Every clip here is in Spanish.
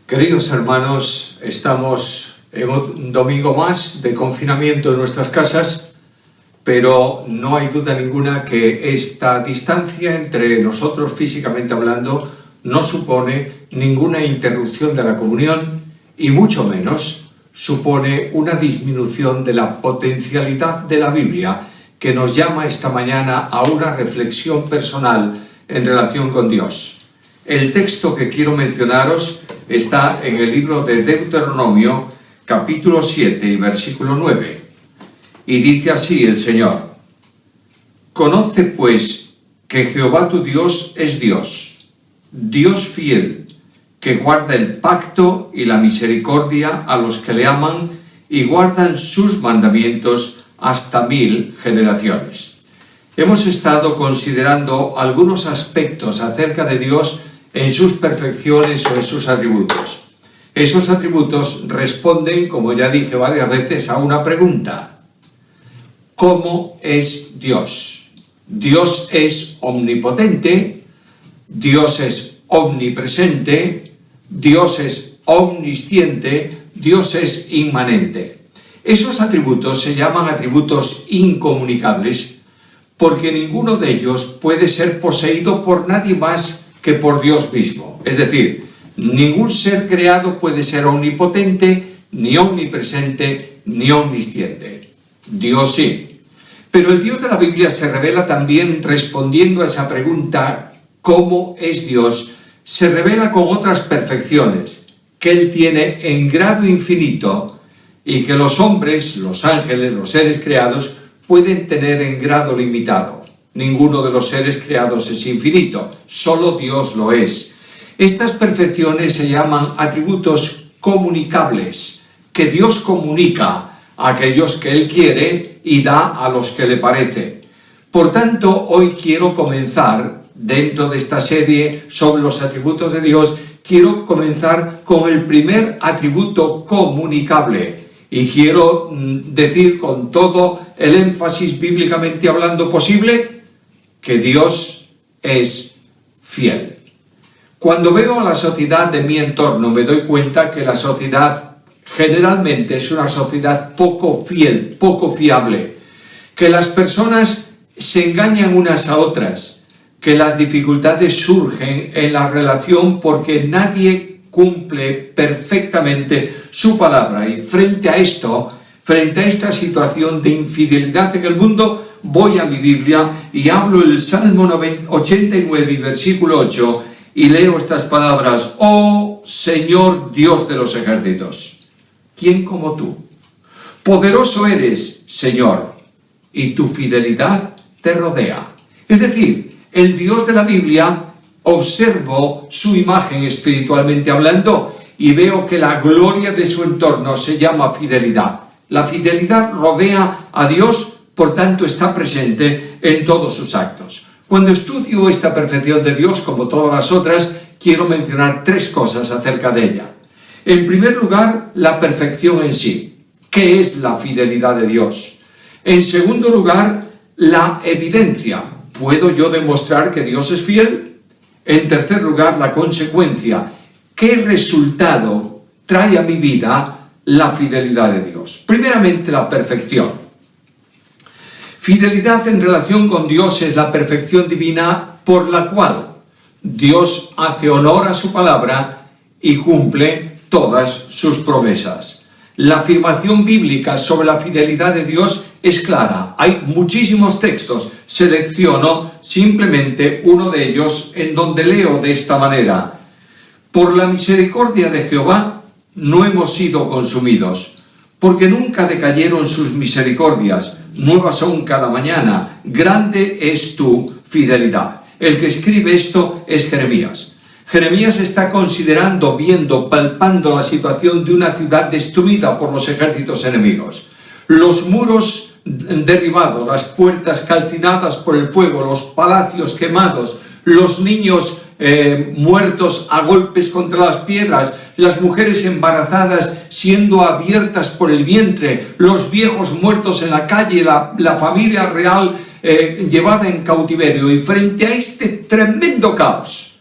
Queridos hermanos, estamos en un domingo más de confinamiento en nuestras casas, pero no hay duda ninguna que esta distancia entre nosotros, físicamente hablando, no supone ninguna interrupción de la comunión y mucho menos supone una disminución de la potencialidad de la Biblia que nos llama esta mañana a una reflexión personal en relación con Dios. El texto que quiero mencionaros está en el libro de Deuteronomio, capítulo 7 y versículo 9. Y dice así el Señor: Conoce pues que Jehová tu Dios es Dios, Dios fiel, que guarda el pacto y la misericordia a los que le aman y guardan sus mandamientos hasta 1000 generaciones. Hemos estado considerando algunos aspectos acerca de Dios en sus perfecciones o en sus atributos. Esos atributos responden, como ya dije varias veces, a una pregunta: ¿cómo es Dios? Dios es omnipotente, Dios es omnipresente, Dios es omnisciente, Dios es inmanente. Esos atributos se llaman atributos incomunicables porque ninguno de ellos puede ser poseído por nadie más que por Dios mismo. Es decir, ningún ser creado puede ser omnipotente, ni omnipresente, ni omnisciente. Dios sí. Pero el Dios de la Biblia se revela también respondiendo a esa pregunta, ¿cómo es Dios? Se revela con otras perfecciones que Él tiene en grado infinito y que los hombres, los ángeles, los seres creados pueden tener en grado limitado. Ninguno de los seres creados es infinito, solo Dios lo es. Estas perfecciones se llaman atributos comunicables, que Dios comunica a aquellos que Él quiere y da a los que le parece. Por tanto, hoy quiero comenzar, dentro de esta serie sobre los atributos de Dios, quiero comenzar con el primer atributo comunicable. Y quiero decir con todo el énfasis bíblicamente hablando posible, que Dios es fiel. Cuando veo a la sociedad de mi entorno, me doy cuenta que la sociedad generalmente es una sociedad poco fiel, poco fiable, que las personas se engañan unas a otras, que las dificultades surgen en la relación porque nadie cumple perfectamente su palabra. Y frente a esta situación de infidelidad en el mundo, voy a mi Biblia y hablo el Salmo 89 y versículo 8 y leo estas palabras: Oh Señor Dios de los ejércitos, ¿quién como tú? Poderoso eres, Señor, y tu fidelidad te rodea. Es decir, el Dios de la Biblia, observo su imagen espiritualmente hablando y veo que la gloria de su entorno se llama fidelidad. La fidelidad rodea a Dios, por tanto está presente en todos sus actos. Cuando estudio esta perfección de Dios, como todas las otras, quiero mencionar 3 cosas acerca de ella. En primer lugar, la perfección en sí. ¿Qué es la fidelidad de Dios? En segundo lugar, la evidencia. ¿Puedo yo demostrar que Dios es fiel? En tercer lugar, la consecuencia. ¿Qué resultado trae a mi vida la fidelidad de Dios? Primeramente, la perfección. Fidelidad en relación con Dios es la perfección divina por la cual Dios hace honor a su palabra y cumple todas sus promesas. La afirmación bíblica sobre la fidelidad de Dios es clara. Hay muchísimos textos. Selecciono simplemente uno de ellos en donde leo de esta manera: Por la misericordia de Jehová no hemos sido consumidos, porque nunca decayeron sus misericordias. Nuevas son cada mañana, grande es tu fidelidad. El que escribe esto es Jeremías. Jeremías está considerando, viendo, palpando la situación de una ciudad destruida por los ejércitos enemigos. Los muros derribados, las puertas calcinadas por el fuego, los palacios quemados, los niños muertos a golpes contra las piedras, las mujeres embarazadas siendo abiertas por el vientre, los viejos muertos en la calle, la familia real llevada en cautiverio. Y frente a este tremendo caos,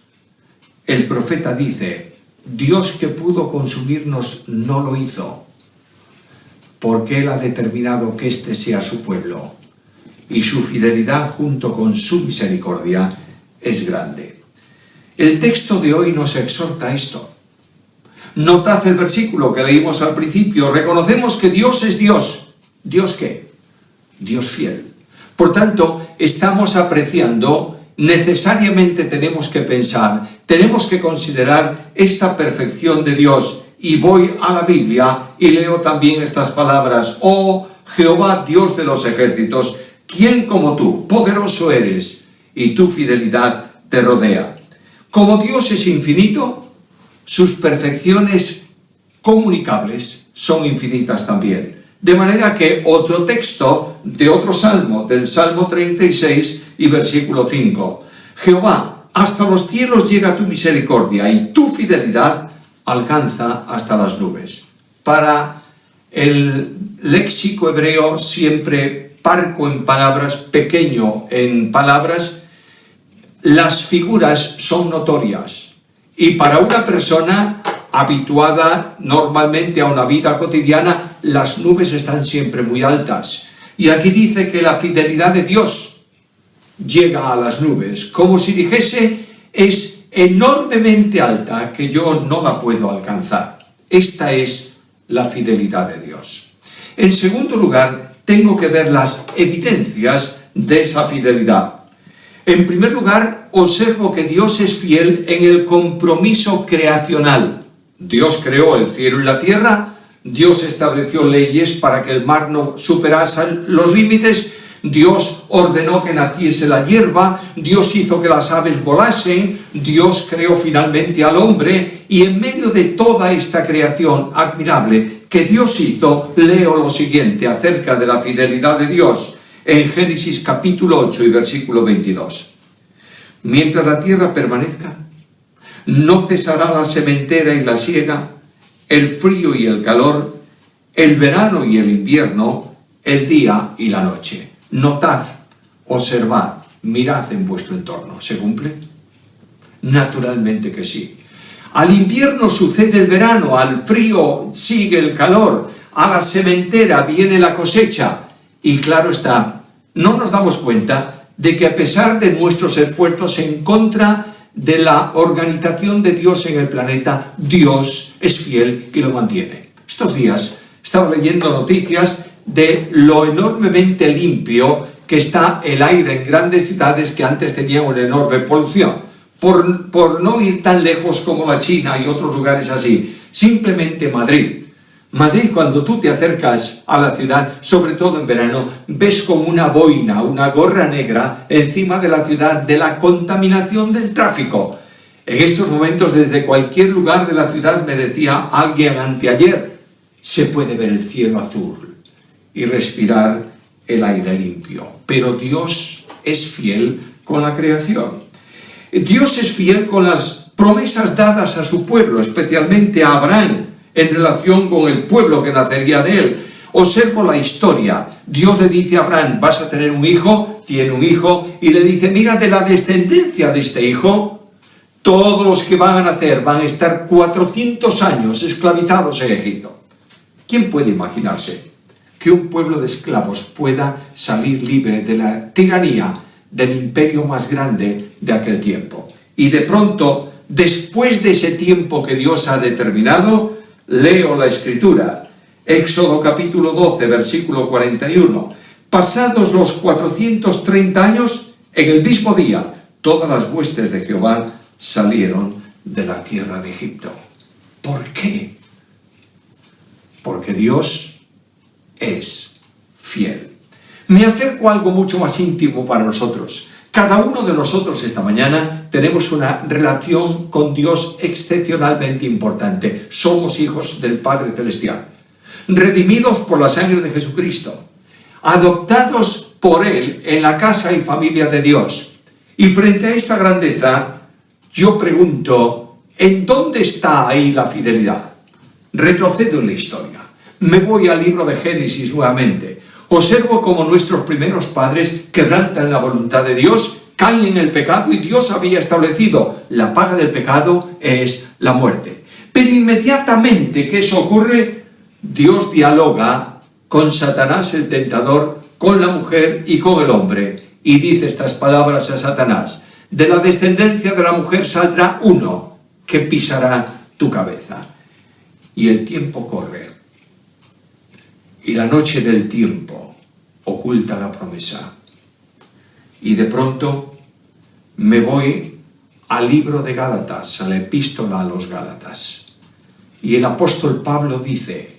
el profeta dice: Dios que pudo consumirnos no lo hizo, porque Él ha determinado que este sea su pueblo, y su fidelidad junto con su misericordia es grande. El texto de hoy nos exhorta a esto. Notad el versículo que leímos al principio. Reconocemos que Dios es Dios. ¿Dios qué? Dios fiel. Por tanto, estamos apreciando, necesariamente tenemos que pensar, tenemos que considerar esta perfección de Dios. Y voy a la Biblia y leo también estas palabras. Oh Jehová, Dios de los ejércitos, ¿quién como tú? Poderoso eres, y tu fidelidad te rodea. Como Dios es infinito, sus perfecciones comunicables son infinitas también. De manera que otro texto de otro salmo, del Salmo 36 y versículo 5. Jehová, hasta los cielos llega tu misericordia y tu fidelidad alcanza hasta las nubes. Para el léxico hebreo, siempre parco en palabras, pequeño en palabras, las figuras son notorias. Y para una persona habituada normalmente a una vida cotidiana, las nubes están siempre muy altas. Y aquí dice que la fidelidad de Dios llega a las nubes, como si dijese, es enormemente alta que yo no la puedo alcanzar. Esta es la fidelidad de Dios. En segundo lugar, tengo que ver las evidencias de esa fidelidad. En primer lugar, observo que Dios es fiel en el compromiso creacional. Dios creó el cielo y la tierra, Dios estableció leyes para que el mar no superase los límites, Dios ordenó que naciese la hierba, Dios hizo que las aves volasen, Dios creó finalmente al hombre, y en medio de toda esta creación admirable que Dios hizo, leo lo siguiente acerca de la fidelidad de Dios. En Génesis capítulo 8 y versículo 22. Mientras la tierra permanezca, no cesará la sementera y la siega, el frío y el calor, el verano y el invierno, el día y la noche. Notad, observad, mirad en vuestro entorno. ¿Se cumple? Naturalmente que sí. Al invierno sucede el verano, al frío sigue el calor, a la sementera viene la cosecha. Y claro está, no nos damos cuenta de que a pesar de nuestros esfuerzos en contra de la organización de Dios en el planeta, Dios es fiel y lo mantiene. Estos días estaba leyendo noticias de lo enormemente limpio que está el aire en grandes ciudades que antes tenían una enorme polución. Por no ir tan lejos como la China y otros lugares así, simplemente Madrid. Madrid, cuando tú te acercas a la ciudad, sobre todo en verano, ves como una boina, una gorra negra encima de la ciudad de la contaminación del tráfico. En estos momentos, desde cualquier lugar de la ciudad, me decía alguien anteayer, se puede ver el cielo azul y respirar el aire limpio. Pero Dios es fiel con la creación. Dios es fiel con las promesas dadas a su pueblo, especialmente a Abraham, en relación con el pueblo que nacería de él. Observo la historia. Dios le dice a Abraham, vas a tener un hijo, tiene un hijo, y le dice, mira, de la descendencia de este hijo, todos los que van a nacer van a estar 400 años esclavizados en Egipto. ¿Quién puede imaginarse que un pueblo de esclavos pueda salir libre de la tiranía del imperio más grande de aquel tiempo? Y de pronto, después de ese tiempo que Dios ha determinado, leo la Escritura, Éxodo capítulo 12, versículo 41. Pasados los 430 años, en el mismo día, todas las huestes de Jehová salieron de la tierra de Egipto. ¿Por qué? Porque Dios es fiel. Me acerco a algo mucho más íntimo para nosotros. Cada uno de nosotros esta mañana tenemos una relación con Dios excepcionalmente importante. Somos hijos del Padre Celestial, redimidos por la sangre de Jesucristo, adoptados por Él en la casa y familia de Dios. Y frente a esta grandeza, yo pregunto, ¿en dónde está ahí la fidelidad? Retrocedo en la historia. Me voy al libro de Génesis nuevamente. Observo cómo nuestros primeros padres quebrantan la voluntad de Dios, caen en el pecado y Dios había establecido la paga del pecado es la muerte. Pero inmediatamente que eso ocurre, Dios dialoga con Satanás el tentador, con la mujer y con el hombre, y dice estas palabras a Satanás: de la descendencia de la mujer saldrá uno que pisará tu cabeza. Y el tiempo corre, y la noche del tiempo oculta la promesa. Y de pronto me voy al libro de Gálatas, a la epístola a los Gálatas. Y el apóstol Pablo dice: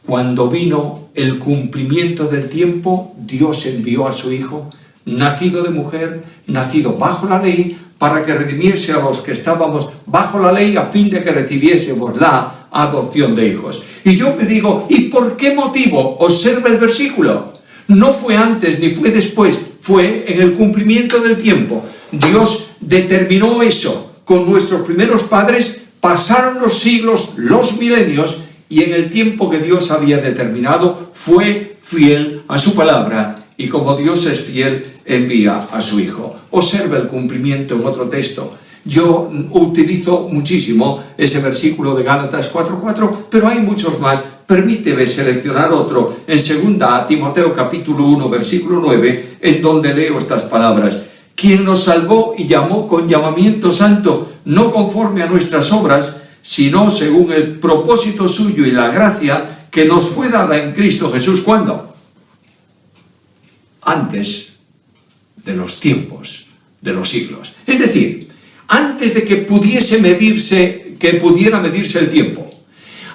cuando vino el cumplimiento del tiempo, Dios envió a su Hijo, nacido de mujer, nacido bajo la ley, para que redimiese a los que estábamos bajo la ley, a fin de que recibiésemos la adopción de hijos. Y yo me digo, ¿y por qué motivo? Observa el versículo. No fue antes ni fue después, fue en el cumplimiento del tiempo. Dios determinó eso con nuestros primeros padres, pasaron los siglos, los milenios, y en el tiempo que Dios había determinado fue fiel a su palabra, y como Dios es fiel, envía a su Hijo. Observa el cumplimiento en otro texto. Yo utilizo muchísimo ese versículo de Gálatas 4:4, pero hay muchos más. Permíteme seleccionar otro en 2 Timoteo capítulo 1, versículo 9, en donde leo estas palabras: quien nos salvó y llamó con llamamiento santo, no conforme a nuestras obras, sino según el propósito suyo y la gracia que nos fue dada en Cristo Jesús. ¿Cuándo? Antes de los tiempos, de los siglos. Es decir, antes de que pudiera medirse el tiempo,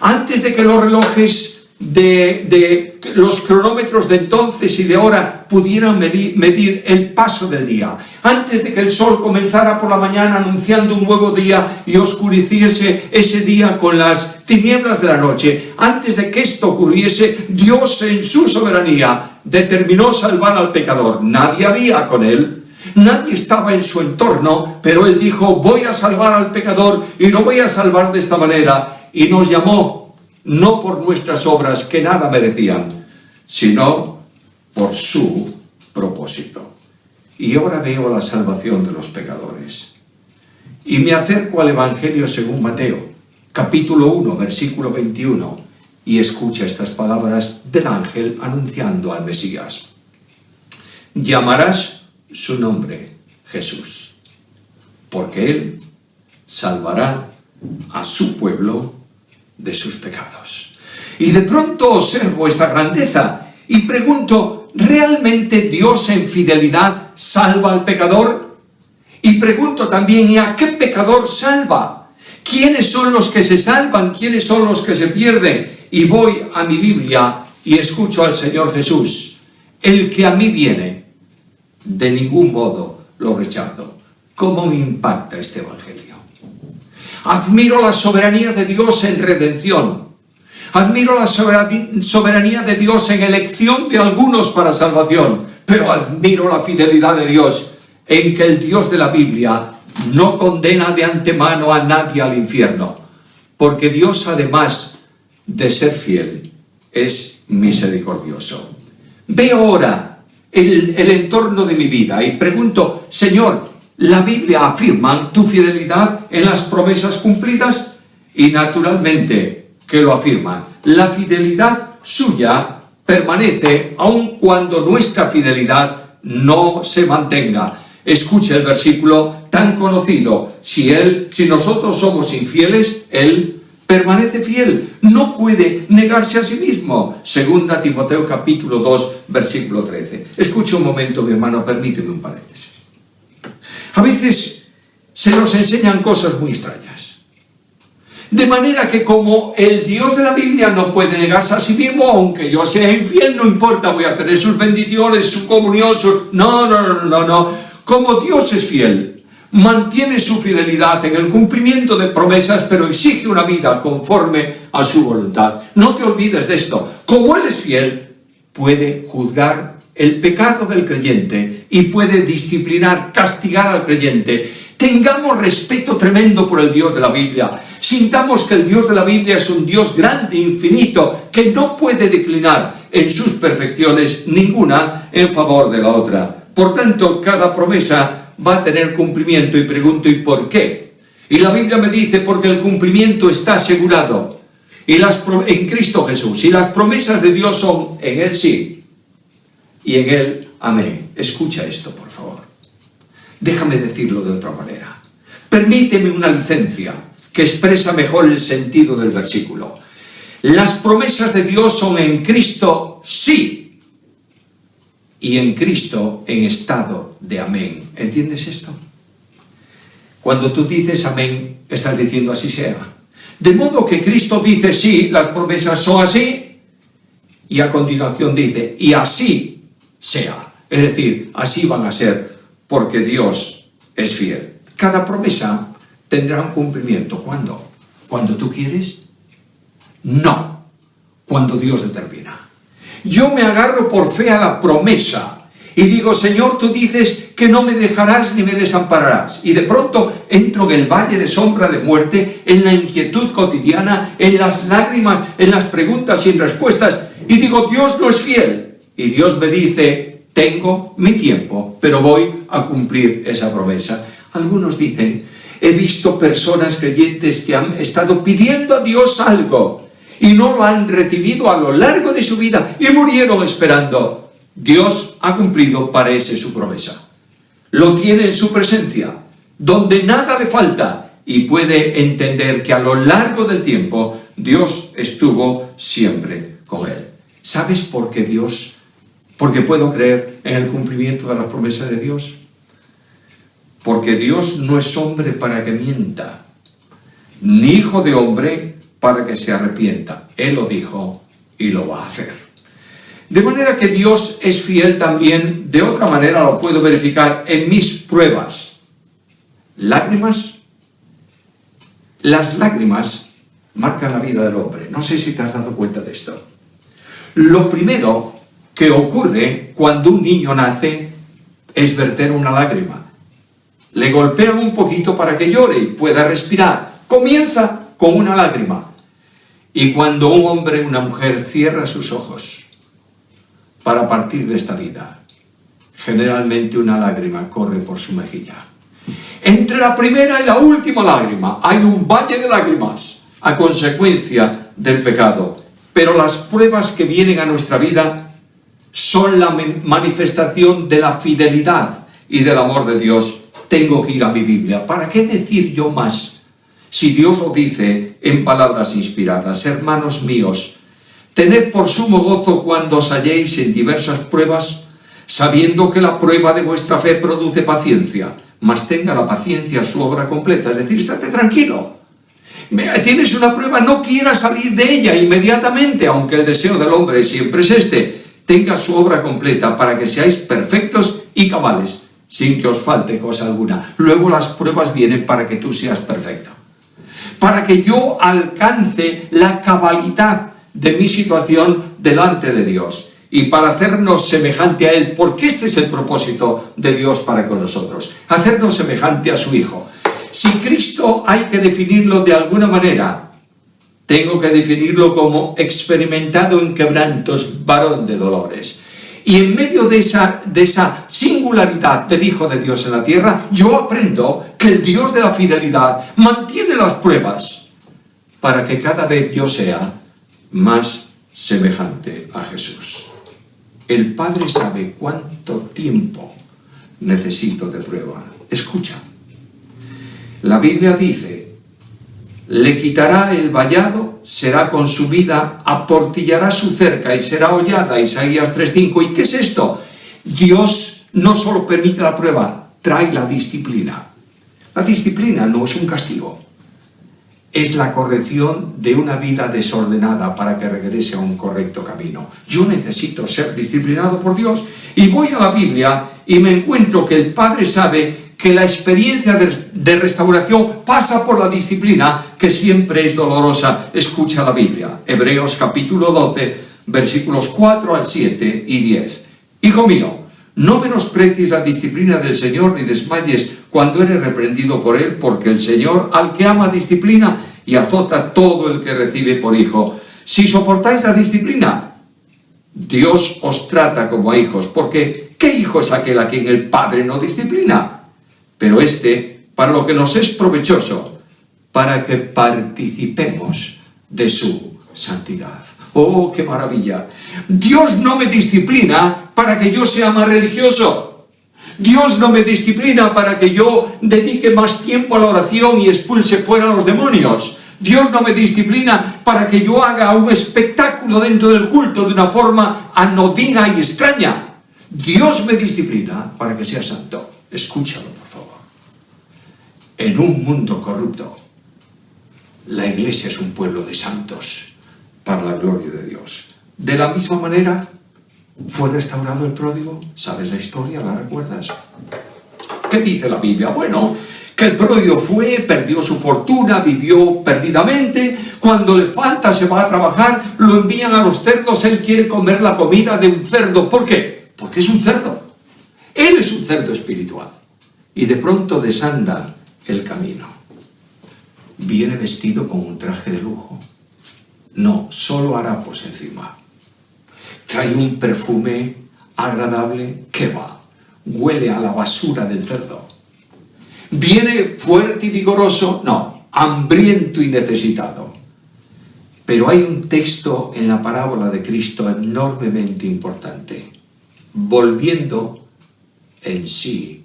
antes de que los relojes de los cronómetros de entonces y de ahora pudieran medir el paso del día, antes de que el sol comenzara por la mañana anunciando un nuevo día y oscureciese ese día con las tinieblas de la noche, antes de que esto ocurriese, Dios en su soberanía determinó salvar al pecador. Nadie había con él, nadie estaba en su entorno, pero él dijo: voy a salvar al pecador y lo voy a salvar de esta manera, y nos llamó no por nuestras obras que nada merecían, sino por su propósito. Y ahora veo la salvación de los pecadores. Y me acerco al Evangelio según Mateo, capítulo 1, versículo 21, y escucha estas palabras del ángel anunciando al Mesías: llamarás su nombre Jesús, porque él salvará a su pueblo de sus pecados. Y de pronto observo esta grandeza y pregunto: ¿realmente Dios en fidelidad salva al pecador? Y pregunto también: ¿y a qué pecador salva? ¿Quiénes son los que se salvan? ¿Quiénes son los que se pierden? Y voy a mi Biblia y escucho al Señor Jesús: el que a mí viene, de ningún modo lo rechazo. ¿Cómo me impacta este Evangelio? Admiro la soberanía de Dios en redención. Admiro la soberanía de Dios en elección de algunos para salvación. Pero admiro la fidelidad de Dios en que el Dios de la Biblia no condena de antemano a nadie al infierno. Porque Dios, además de ser fiel, es misericordioso. Veo ahora el entorno de mi vida y pregunto: Señor, ¿la Biblia afirma tu fidelidad en las promesas cumplidas? Y naturalmente que lo afirma. La fidelidad suya permanece aun cuando nuestra fidelidad no se mantenga. Escucha el versículo tan conocido: si nosotros somos infieles, Él permanece fiel, no puede negarse a sí mismo. 2 Timoteo capítulo 2, versículo 13. Escucha un momento, mi hermano, permíteme un paréntesis. A veces se nos enseñan cosas muy extrañas. De manera que como el Dios de la Biblia no puede negarse a sí mismo, aunque yo sea infiel, no importa, voy a tener sus bendiciones, su comunión, No. Como Dios es fiel, mantiene su fidelidad en el cumplimiento de promesas, pero exige una vida conforme a su voluntad. No te olvides de esto. Como Él es fiel, puede juzgar el pecado del creyente y puede disciplinar, castigar al creyente. Tengamos respeto tremendo por el Dios de la Biblia. Sintamos que el Dios de la Biblia es un Dios grande, infinito, que no puede declinar en sus perfecciones ninguna en favor de la otra. Por tanto, cada promesa va a tener cumplimiento, y pregunto: ¿y por qué? Y la Biblia me dice, porque el cumplimiento está asegurado en Cristo Jesús. Y las promesas de Dios son en Él sí y en Él amén. Escucha esto, por favor. Déjame decirlo de otra manera. Permíteme una licencia que expresa mejor el sentido del versículo. Las promesas de Dios son en Cristo sí y en Cristo en estado de amén. ¿Entiendes esto? Cuando tú dices amén, estás diciendo así sea. De modo que Cristo dice sí, las promesas son así, y a continuación dice, y así sea. Es decir, así van a ser, porque Dios es fiel. Cada promesa tendrá un cumplimiento. ¿Cuándo? ¿Cuando tú quieres? No, cuando Dios determina. Yo me agarro por fe a la promesa y digo, Señor, tú dices que no me dejarás ni me desampararás. Y de pronto entro en el valle de sombra de muerte, en la inquietud cotidiana, en las lágrimas, en las preguntas sin respuestas, y digo, Dios no es fiel. Y Dios me dice, tengo mi tiempo, pero voy a cumplir esa promesa. Algunos dicen, he visto personas creyentes que han estado pidiendo a Dios algo y no lo han recibido a lo largo de su vida y murieron esperando. Dios ha cumplido, parece, su promesa. Lo tiene en su presencia, donde nada le falta, y puede entender que a lo largo del tiempo Dios estuvo siempre con él. ¿Sabes por qué Dios? Porque puedo creer en el cumplimiento de las promesas de Dios. Porque Dios no es hombre para que mienta, ni hijo de hombre para que se arrepienta. Él lo dijo y lo va a hacer. De manera que Dios es fiel también, de otra manera lo puedo verificar en mis pruebas. Lágrimas. Las lágrimas marcan la vida del hombre. No sé si te has dado cuenta de esto. Lo primero que ocurre cuando un niño nace es verter una lágrima. Le golpean un poquito para que llore y pueda respirar. Comienza con una lágrima. Y cuando un hombre o una mujer cierra sus ojos para partir de esta vida, generalmente una lágrima corre por su mejilla. Entre la primera y la última lágrima hay un valle de lágrimas a consecuencia del pecado. Pero las pruebas que vienen a nuestra vida son la manifestación de la fidelidad y del amor de Dios. Tengo que ir a mi Biblia. ¿Para qué decir yo más? Si Dios lo dice en palabras inspiradas. Hermanos míos, tened por sumo gozo cuando os halléis en diversas pruebas, sabiendo que la prueba de vuestra fe produce paciencia, mas tenga la paciencia su obra completa. Es decir, estate tranquilo. Tienes una prueba, no quieras salir de ella inmediatamente, aunque el deseo del hombre siempre es este. Tenga su obra completa para que seáis perfectos y cabales, sin que os falte cosa alguna. Luego las pruebas vienen para que tú seas perfecto, para que yo alcance la cabalidad de mi situación delante de Dios y para hacernos semejante a Él, porque este es el propósito de Dios para con nosotros, hacernos semejante a su Hijo. Si Cristo hay que definirlo de alguna manera, tengo que definirlo como experimentado en quebrantos, varón de dolores. Y en medio de esa singularidad del Hijo de Dios en la tierra, yo aprendo que el Dios de la fidelidad mantiene las pruebas para que cada vez yo sea más semejante a Jesús. El Padre sabe cuánto tiempo necesito de prueba. Escucha. La Biblia dice, le quitará el vallado, será consumida, aportillará su cerca y será hollada. Isaías 3:5. ¿Y qué es esto? Dios no solo permite la prueba, trae la disciplina. La disciplina no es un castigo. Es la corrección de una vida desordenada para que regrese a un correcto camino. Yo necesito ser disciplinado por Dios y voy a la Biblia y me encuentro que el Padre sabe que la experiencia de restauración pasa por la disciplina, que siempre es dolorosa. Escucha la Biblia. Hebreos capítulo 12, versículos 4 al 7 y 10. Hijo mío, no menosprecies la disciplina del Señor ni desmayes cuando eres reprendido por Él, porque el Señor al que ama disciplina y azota todo el que recibe por hijo. Si soportáis la disciplina, Dios os trata como a hijos, porque ¿qué hijo es aquel a quien el Padre no disciplina? Pero para lo que nos es provechoso, para que participemos de su santidad. ¡Oh, qué maravilla! Dios no me disciplina para que yo sea más religioso. Dios no me disciplina para que yo dedique más tiempo a la oración y expulse fuera a los demonios. Dios no me disciplina para que yo haga un espectáculo dentro del culto de una forma anodina y extraña. Dios me disciplina para que sea santo. Escúchalo, por favor. En un mundo corrupto, la iglesia es un pueblo de santos para la gloria de Dios. De la misma manera, fue restaurado el pródigo. ¿Sabes la historia? ¿La recuerdas? ¿Qué dice la Biblia? Bueno, que el pródigo perdió su fortuna, vivió perdidamente. Cuando le falta, se va a trabajar, lo envían a los cerdos. Él quiere comer la comida de un cerdo. ¿Por qué? Porque es un cerdo. Él es un cerdo espiritual. Y de pronto desanda el camino. Viene vestido con un traje de lujo. No, solo harapos encima. Trae un perfume agradable que va. Huele a la basura del cerdo. Viene fuerte y vigoroso. No, hambriento y necesitado. Pero hay un texto en la parábola de Cristo enormemente importante. Volviendo en sí,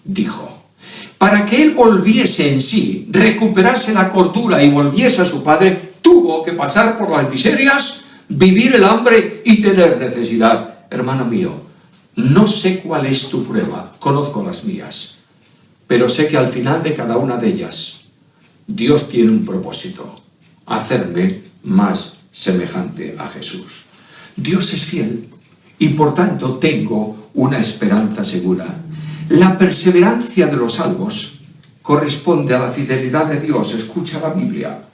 dijo: para que él volviese en sí, recuperase la cordura y volviese a su padre, tuvo que pasar por las miserias, vivir el hambre y tener necesidad. Hermano mío, no sé cuál es tu prueba, conozco las mías, pero sé que al final de cada una de ellas, Dios tiene un propósito: hacerme más semejante a Jesús. Dios es fiel y por tanto tengo una esperanza segura. La perseverancia de los salvos corresponde a la fidelidad de Dios. Escucha la Biblia.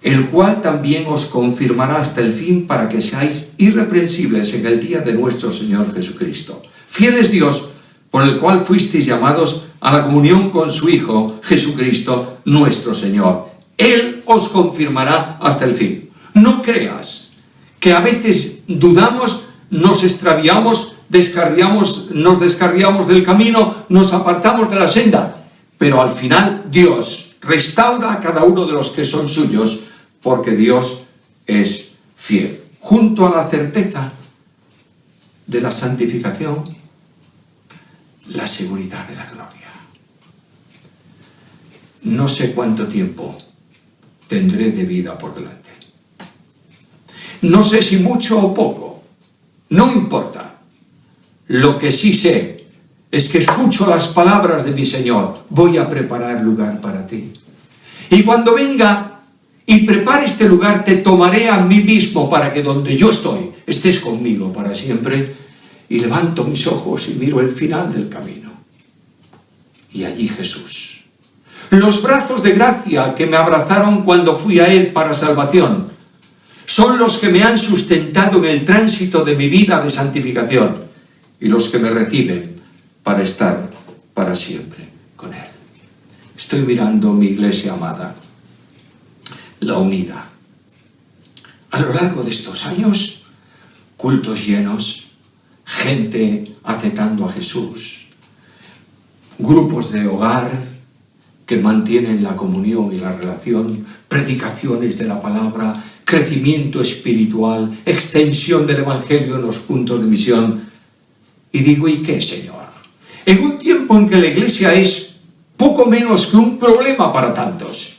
El cual también os confirmará hasta el fin para que seáis irreprensibles en el día de nuestro Señor Jesucristo. Fiel es Dios, por el cual fuisteis llamados a la comunión con su Hijo, Jesucristo, nuestro Señor. Él os confirmará hasta el fin. No creas que a veces dudamos, nos extraviamos, nos descarriamos del camino, nos apartamos de la senda, pero al final Dios restaura a cada uno de los que son suyos, porque Dios es fiel. Junto a la certeza de la santificación, la seguridad de la gloria. No sé cuánto tiempo tendré de vida por delante. No sé si mucho o poco, no importa. Lo que sí sé es que escucho las palabras de mi Señor: voy a preparar lugar para ti. Y cuando venga y prepare este lugar, te tomaré a mí mismo para que donde yo estoy, estés conmigo para siempre. Y levanto mis ojos y miro el final del camino. Y allí Jesús. Los brazos de gracia que me abrazaron cuando fui a Él para salvación son los que me han sustentado en el tránsito de mi vida de santificación. Y los que me reciben para estar para siempre con Él. Estoy mirando mi iglesia amada, la unida. A lo largo de estos años, cultos llenos, gente aceptando a Jesús, grupos de hogar que mantienen la comunión y la relación, predicaciones de la palabra, crecimiento espiritual, extensión del Evangelio en los puntos de misión. Y digo, ¿y qué, Señor? En un tiempo en que la iglesia es poco menos que un problema para tantos,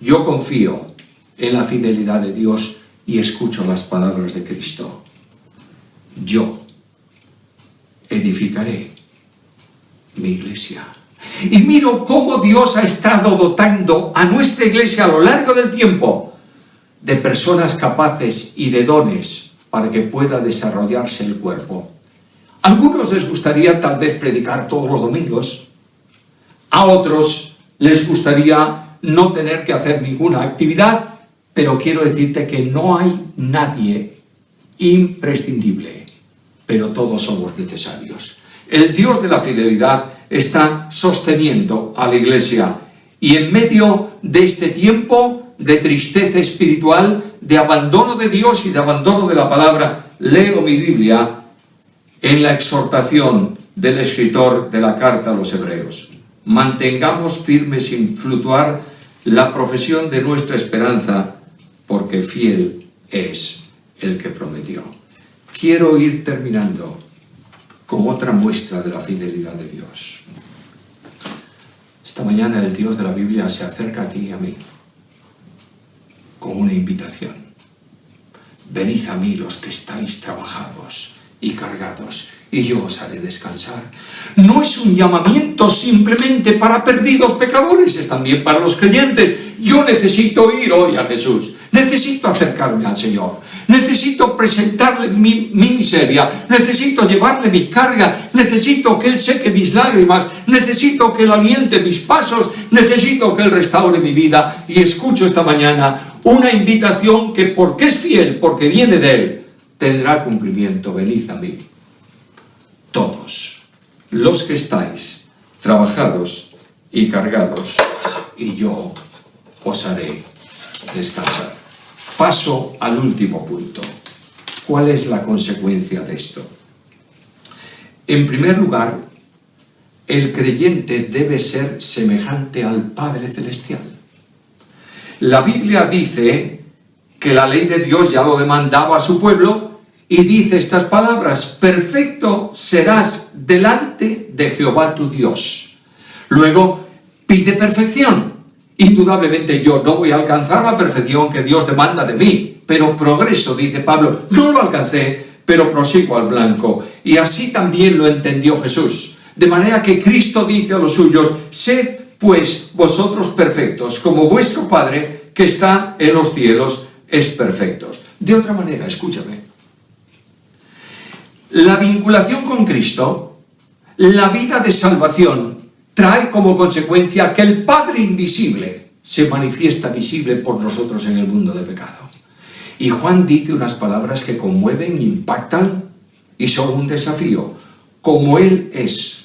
yo confío en la fidelidad de Dios y escucho las palabras de Cristo. Yo edificaré mi iglesia. Y miro cómo Dios ha estado dotando a nuestra iglesia a lo largo del tiempo de personas capaces y de dones para que pueda desarrollarse el cuerpo. A algunos les gustaría tal vez predicar todos los domingos, a otros les gustaría no tener que hacer ninguna actividad, pero quiero decirte que no hay nadie imprescindible, pero todos somos necesarios. El Dios de la fidelidad está sosteniendo a la iglesia y en medio de este tiempo de tristeza espiritual, de abandono de Dios y de abandono de la palabra, leo mi Biblia en la exhortación del escritor de la carta a los Hebreos. Mantengamos firmes sin fluctuar la profesión de nuestra esperanza, porque fiel es el que prometió. Quiero ir terminando con otra muestra de la fidelidad de Dios. Esta mañana el Dios de la Biblia se acerca a ti y a mí con una invitación. Venid a mí los que estáis trabajados y cargados, y yo os haré descansar. No es un llamamiento simplemente para perdidos pecadores, es también para los creyentes. Yo necesito ir hoy a Jesús, necesito acercarme al Señor, necesito presentarle mi miseria, necesito llevarle mi carga, necesito que Él seque mis lágrimas, necesito que Él aliente mis pasos, necesito que Él restaure mi vida. Y escucho esta mañana una invitación que, porque es fiel, porque viene de Él, tendrá cumplimiento. Venid a mí, todos los que estáis trabajados y cargados, y yo os haré descansar. Paso al último punto. ¿Cuál es la consecuencia de esto? En primer lugar, el creyente debe ser semejante al Padre Celestial. La Biblia dice que la ley de Dios ya lo demandaba a su pueblo y dice estas palabras: perfecto serás delante de Jehová tu Dios. Luego pide perfección. Indudablemente yo no voy a alcanzar la perfección que Dios demanda de mí, pero progreso, dice Pablo. No lo alcancé, pero prosigo al blanco. Y así también lo entendió Jesús. De manera que Cristo dice a los suyos: sed pues vosotros perfectos, como vuestro Padre que está en los cielos es perfecto. De otra manera, escúchame, la vinculación con Cristo, la vida de salvación, trae como consecuencia que el Padre invisible se manifiesta visible por nosotros en el mundo de pecado. Y Juan dice unas palabras que conmueven, impactan y son un desafío. Como Él es,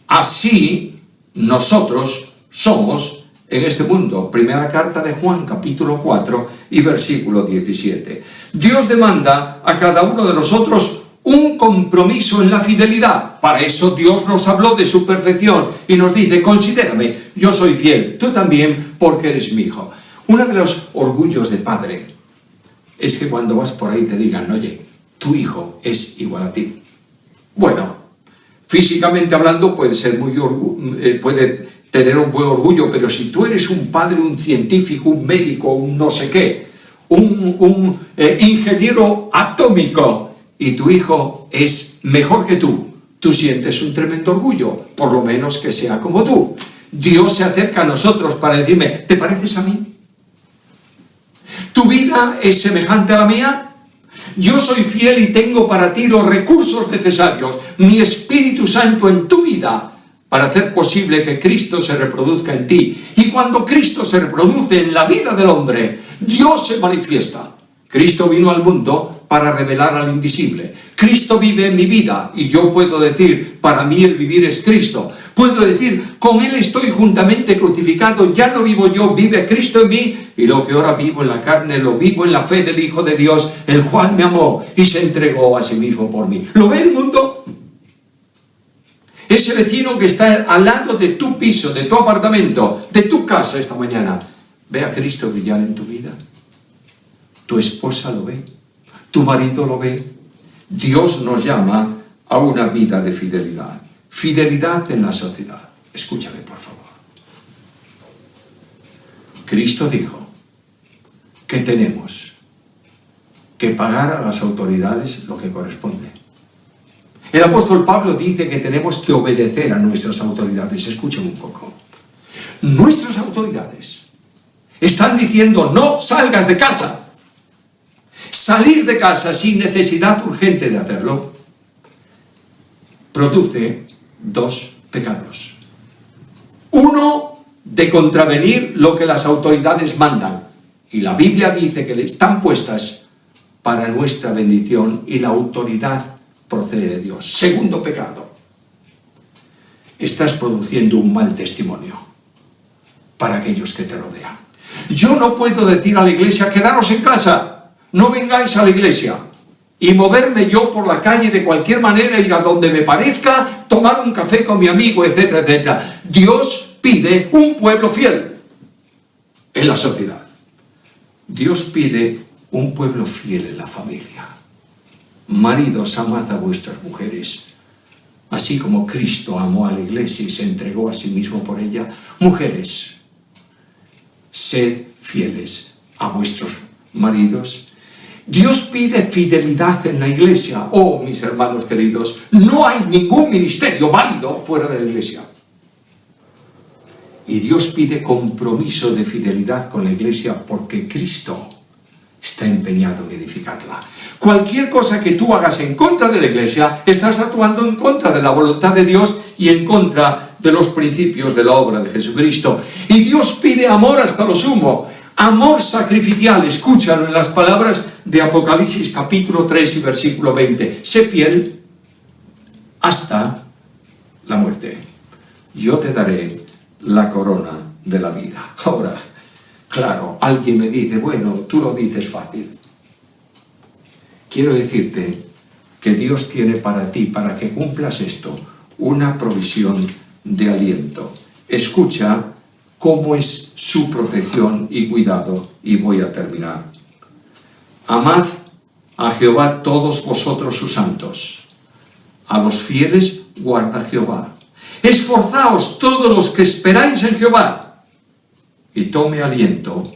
así nosotros somos en este mundo. Primera carta de Juan, capítulo 4 y versículo 17. Dios demanda a cada uno de nosotros un compromiso en la fidelidad. Para eso Dios nos habló de su perfección y nos dice: considérame, yo soy fiel, tú también, porque eres mi hijo. Uno de los orgullos de padre es que cuando vas por ahí te digan: oye, tu hijo es igual a ti. Bueno, físicamente hablando puede tener un buen orgullo, pero si tú eres un padre, un científico, un médico, un no sé qué, un ingeniero atómico, y tu hijo es mejor que tú sientes un tremendo orgullo, por lo menos que sea como tú. Dios se acerca a nosotros para decirme: ¿te pareces a mí? ¿Tu vida es semejante a la mía? Yo soy fiel y tengo para ti los recursos necesarios, mi Espíritu Santo en tu vida, para hacer posible que Cristo se reproduzca en ti. Y cuando Cristo se reproduce en la vida del hombre, Dios se manifiesta. Cristo vino al mundo para revelar al invisible. Cristo vive en mi vida y yo puedo decir: para mí el vivir es Cristo. Puedo decir: con Él estoy juntamente crucificado, ya no vivo yo, vive Cristo en mí, y lo que ahora vivo en la carne lo vivo en la fe del Hijo de Dios, el cual me amó y se entregó a sí mismo por mí. ¿Lo ve el mundo? Ese vecino que está al lado de tu piso, de tu apartamento, de tu casa esta mañana, ¿ve a Cristo brillar en tu vida? ¿Tu esposa lo ve? ¿Tu marido lo ve? Dios nos llama a una vida de fidelidad. Fidelidad en la sociedad. Escúchame, por favor. Cristo dijo que tenemos que pagar a las autoridades lo que corresponde. El apóstol Pablo dice que tenemos que obedecer a nuestras autoridades. Escúchame un poco. Nuestras autoridades están diciendo: no salgas de casa. Salir de casa sin necesidad urgente de hacerlo produce dos pecados. Uno, de contravenir lo que las autoridades mandan. Y la Biblia dice que están puestas para nuestra bendición y la autoridad procede de Dios. Segundo pecado, estás produciendo un mal testimonio para aquellos que te rodean. Yo no puedo decir a la iglesia: quedaros en casa. No vengáis a la iglesia, y moverme yo por la calle de cualquier manera, ir a donde me parezca, tomar un café con mi amigo, etcétera, etcétera. Dios pide un pueblo fiel. en la sociedad. Dios pide un pueblo fiel en la familia. Maridos, amad a vuestras mujeres, así como Cristo amó a la iglesia y se entregó a sí mismo por ella. Mujeres, sed fieles a vuestros maridos. Dios pide fidelidad en la iglesia. Oh, mis hermanos queridos, no hay ningún ministerio válido fuera de la iglesia. Y Dios pide compromiso de fidelidad con la iglesia porque Cristo está empeñado en edificarla. Cualquier cosa que tú hagas en contra de la iglesia, estás actuando en contra de la voluntad de Dios y en contra de los principios de la obra de Jesucristo. Y Dios pide amor hasta lo sumo, amor sacrificial. Escúchalo en las palabras de Apocalipsis capítulo 3 y versículo 20. Sé fiel hasta la muerte. Yo te daré la corona de la vida. Ahora, claro, alguien me dice, bueno, tú lo dices fácil. Quiero decirte que Dios tiene para ti, para que cumplas esto, una provisión de aliento. Escucha cómo es su protección y cuidado, y voy a terminar. Amad a Jehová todos vosotros sus santos. A los fieles guarda Jehová. Esforzaos todos los que esperáis en Jehová, y tome aliento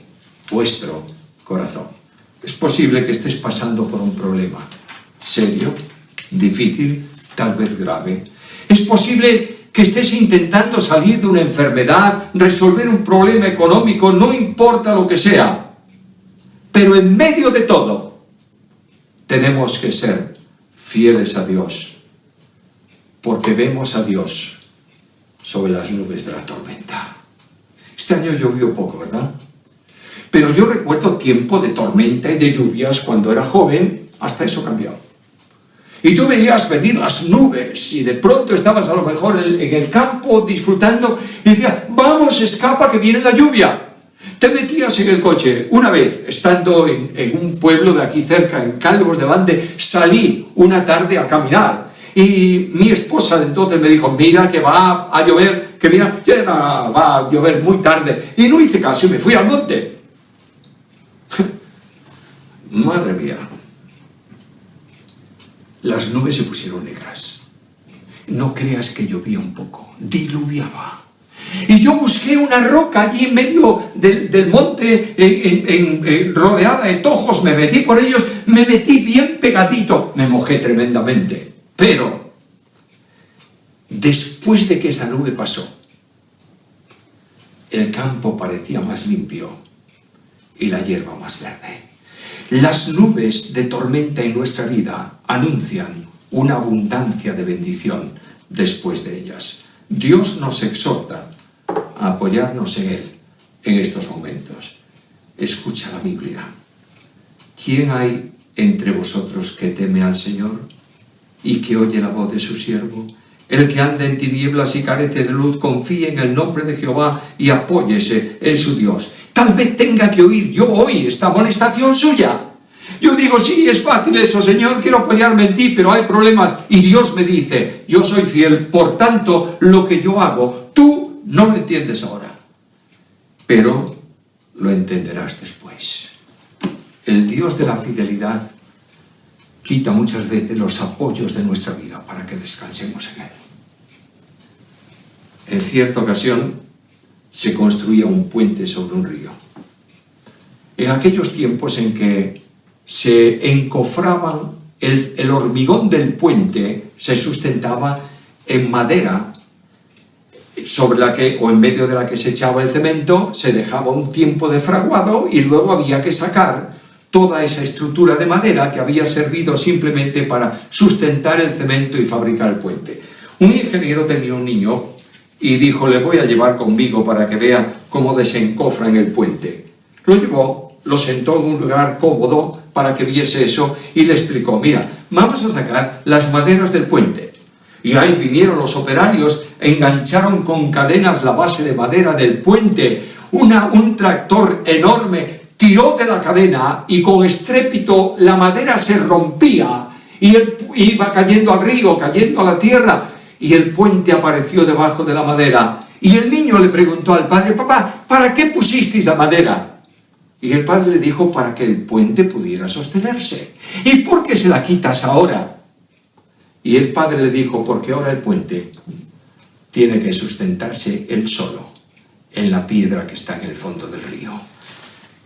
vuestro corazón. Es posible que estés pasando por un problema serio, difícil, tal vez grave. Es posible que estés intentando salir de una enfermedad, resolver un problema económico, no importa lo que sea. Pero en medio de todo, tenemos que ser fieles a Dios, porque vemos a Dios sobre las nubes de la tormenta. Este año llovió poco, ¿verdad? Pero yo recuerdo tiempo de tormenta y de lluvias cuando era joven, hasta eso cambió. Y tú veías venir las nubes y de pronto estabas a lo mejor en el campo disfrutando y decías, vamos, escapa que viene la lluvia. Te metías en el coche. Una vez, estando en un pueblo de aquí cerca, en Calvos de Bande, salí una tarde a caminar. Y mi esposa de entonces me dijo, mira que va a llover, que mira, ya va a llover muy tarde. Y no hice caso y me fui al monte. Madre mía. Las nubes se pusieron negras. No creas que llovía un poco, diluviaba. Y yo busqué una roca allí en medio del monte, rodeada de tojos, me metí por ellos, me metí bien pegadito, me mojé tremendamente. Pero, después de que esa nube pasó, el campo parecía más limpio y la hierba más verde. Las nubes de tormenta en nuestra vida anuncian una abundancia de bendición después de ellas. Dios nos exhorta a apoyarnos en Él en estos momentos. Escucha la Biblia. ¿Quién hay entre vosotros que teme al Señor y que oye la voz de su siervo? El que anda en tinieblas y carece de luz, confíe en el nombre de Jehová y apóyese en su Dios. Tal vez tenga que oír yo hoy esta amonestación suya. Yo digo, sí, es fácil eso, Señor, quiero apoyarme en ti, pero hay problemas. Y Dios me dice, yo soy fiel, por tanto, lo que yo hago, tú no lo entiendes ahora, pero lo entenderás después. El Dios de la fidelidad quita muchas veces los apoyos de nuestra vida para que descansemos en Él. En cierta ocasión se construía un puente sobre un río. En aquellos tiempos en que se encofraban, el hormigón del puente se sustentaba en madera sobre la que, o en medio de la que se echaba el cemento, se dejaba un tiempo de fraguado y luego había que sacar toda esa estructura de madera que había servido simplemente para sustentar el cemento y fabricar el puente. Un ingeniero tenía un niño y dijo, le voy a llevar conmigo para que vea cómo desencofran el puente. Lo llevó, lo sentó en un lugar cómodo para que viese eso y le explicó, mira, vamos a sacar las maderas del puente. Y ahí vinieron los operarios, engancharon con cadenas la base de madera del puente, un tractor enorme tiró de la cadena y con estrépito la madera se rompía y iba cayendo al río, cayendo a la tierra y el puente apareció debajo de la madera. Y el niño le preguntó al padre, papá, ¿para qué pusiste hicisteis la madera? Y el padre le dijo, para que el puente pudiera sostenerse. ¿Y por qué se la quitas ahora? Y el padre le dijo, porque ahora el puente tiene que sustentarse él solo en la piedra que está en el fondo del río.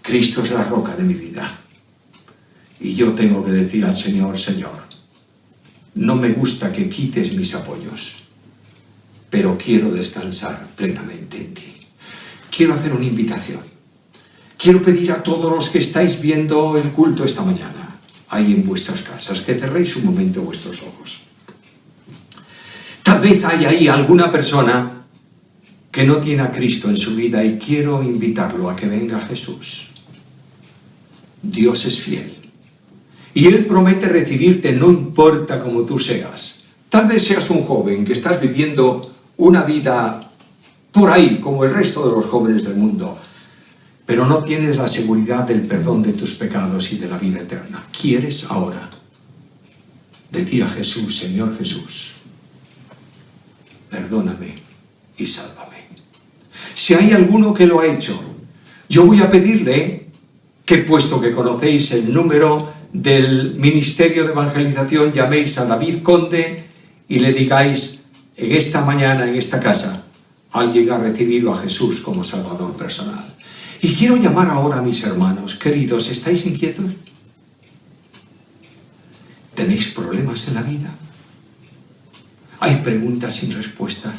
Cristo es la roca de mi vida. Y yo tengo que decir al Señor, Señor, no me gusta que quites mis apoyos, pero quiero descansar plenamente en ti. Quiero hacer una invitación. Quiero pedir a todos los que estáis viendo el culto esta mañana, ahí en vuestras casas, que cerréis un momento vuestros ojos. Tal vez hay ahí alguna persona que no tiene a Cristo en su vida y quiero invitarlo a que venga a Jesús. Dios es fiel y Él promete recibirte, no importa cómo tú seas. Tal vez seas un joven que estás viviendo una vida por ahí, como el resto de los jóvenes del mundo, pero no tienes la seguridad del perdón de tus pecados y de la vida eterna. ¿Quieres ahora decir a Jesús, Señor Jesús, perdóname y sálvame? Si hay alguno que lo ha hecho, yo voy a pedirle que, puesto que conocéis el número del Ministerio de Evangelización, llaméis a David Conde y le digáis, en esta mañana, en esta casa, alguien ha recibido a Jesús como Salvador personal. Y quiero llamar ahora a mis hermanos queridos. ¿Estáis inquietos? ¿Tenéis problemas en la vida? ¿Hay preguntas sin respuesta?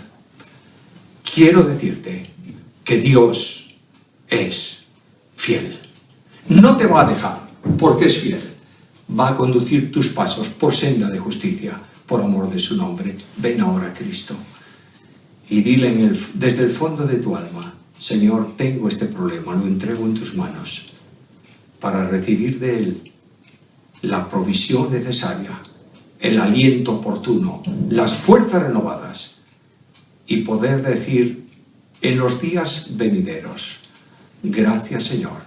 Quiero decirte que Dios es fiel. No te va a dejar porque es fiel. Va a conducir tus pasos por senda de justicia, por amor de su nombre. Ven ahora a Cristo y dile desde el fondo de tu alma, Señor, tengo este problema, lo entrego en tus manos para recibir de Él la provisión necesaria, el aliento oportuno, las fuerzas renovadas y poder decir en los días venideros, gracias Señor,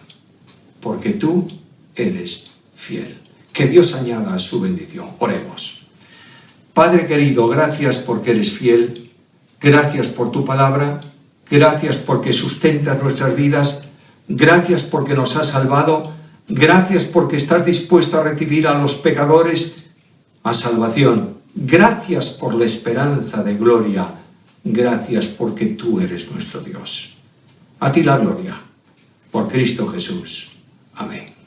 porque tú eres fiel. Que Dios añada su bendición. Oremos. Padre querido, gracias porque eres fiel, gracias por tu palabra, gracias porque sustentas nuestras vidas, gracias porque nos has salvado, gracias porque estás dispuesto a recibir a los pecadores a salvación, gracias por la esperanza de gloria, gracias porque tú eres nuestro Dios. A ti la gloria, por Cristo Jesús. Amén.